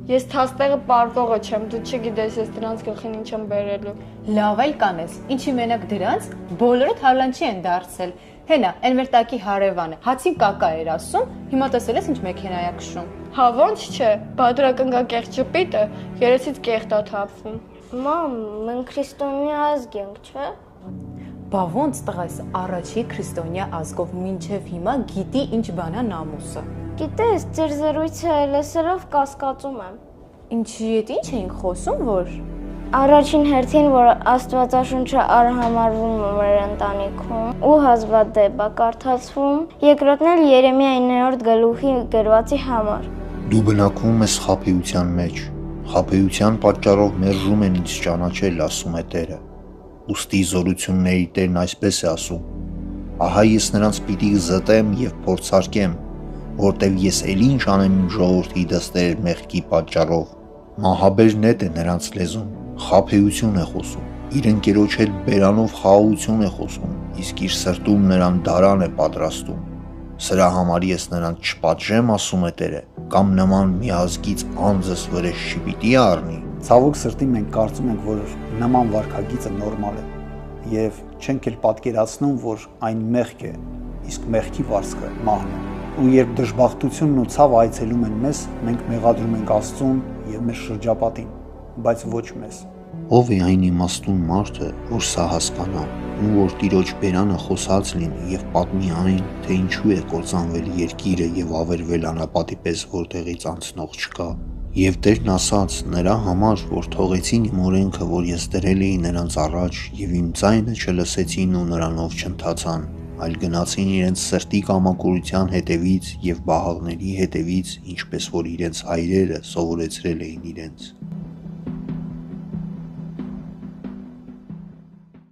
Ես թաստեղը պարտողը չեմ, դու չգիտես ես դրանց գլխին ինչ եմ բերելու։ Լավ էլ կանես, ինչի մենակ դրանց, բոլորը թալանչի են դարձել։ Հենա, այն մեր տակի հարևանը, հացին կակա էր ասում, հիմա տեսել ես ինչ մեքենա է քշում։ Հա ոնց չէ, բادرակնգա կեղծ ճպիտը երեսից կեղտա թափվում։ Մամ, մենք քրիստոնյա ազգ ենք, չէ՞։ Բա ոնց տղայս առաջի քրիստոնյա ազգով մինչև հիմա գիտի ինչ բան է նամուսը։ Գիտես, ձեր զրույցը լսելով կասկածում եմ։ Ինչի հետ ինչ էինք խոսում, որ Առաջին հերթին, որ Աստվածաշունչը արհամարվում է մեր ընտանիքում ու հազվադեպ է կարդացվում, երկրորդն էլ Երեմիա 9-րդ գլուխի գրվածի համար։ Դու բնակվում ես խաբեության մեջ, խաբեության պատճառով մերժում են ինձ ճանաչել, ասում է Տերը։ Ուստի զորությունների Տերն այսպես է ասում. ահա ես նրանց պիտի զտեմ և փորձարկեմ, որտև ես էլ ինչ անեմ իմ ժողովրդի դստեր մեղքի պատճառով։ Մահաբեր նետ է նրանց լեզուն, խաբեություն է խոսում, իր ընկերոջ հետ բերանով խաղաղություն է խոսում, իսկ իր սրտում նրան դարան է պատրաստում։ Սրա համար ես նրան չպատժեմ, ասում է Տերը, կամ նման մի ազգից անձս վրեժ չպիտի առնի։ Ցավոք սրտի մենք կարծում ենք, որ նման վարքագիծը նորմալ է եւ չենք էլ պատկերացնում, որ այն մեղք է, իսկ մեղքի վարձքը մահն է։ Ու երբ դժբախտությունն ու ցավը այցելում են մեզ, մենք մեղադրում ենք Աստծուն եւ մեր շրջապատին, բայց ոչ մեզ։ Ով է այն իմաստուն մարդը, որ սա հասկանա, ու որ Տիրոջ բերանը խոսած լինի եւ պատմի այն, թե ինչու է կործանվել երկիրը եւ ավերվել անապատի պես, որտեղից անցնող չկա։ Եվ Տերն ասաց նրա համար, որ թողեցին իմ օրենքը, որ ես դրել էի նրանց առաջ, եւ իմ ձայնը չլսեցին ու նրանով չընթացան, այլ գնացին իրենց սրտի կամակորության հետևից եւ բաղաղների հետևից, ինչպես որ իրենց հայրերը սովորեցրել էին իրենց։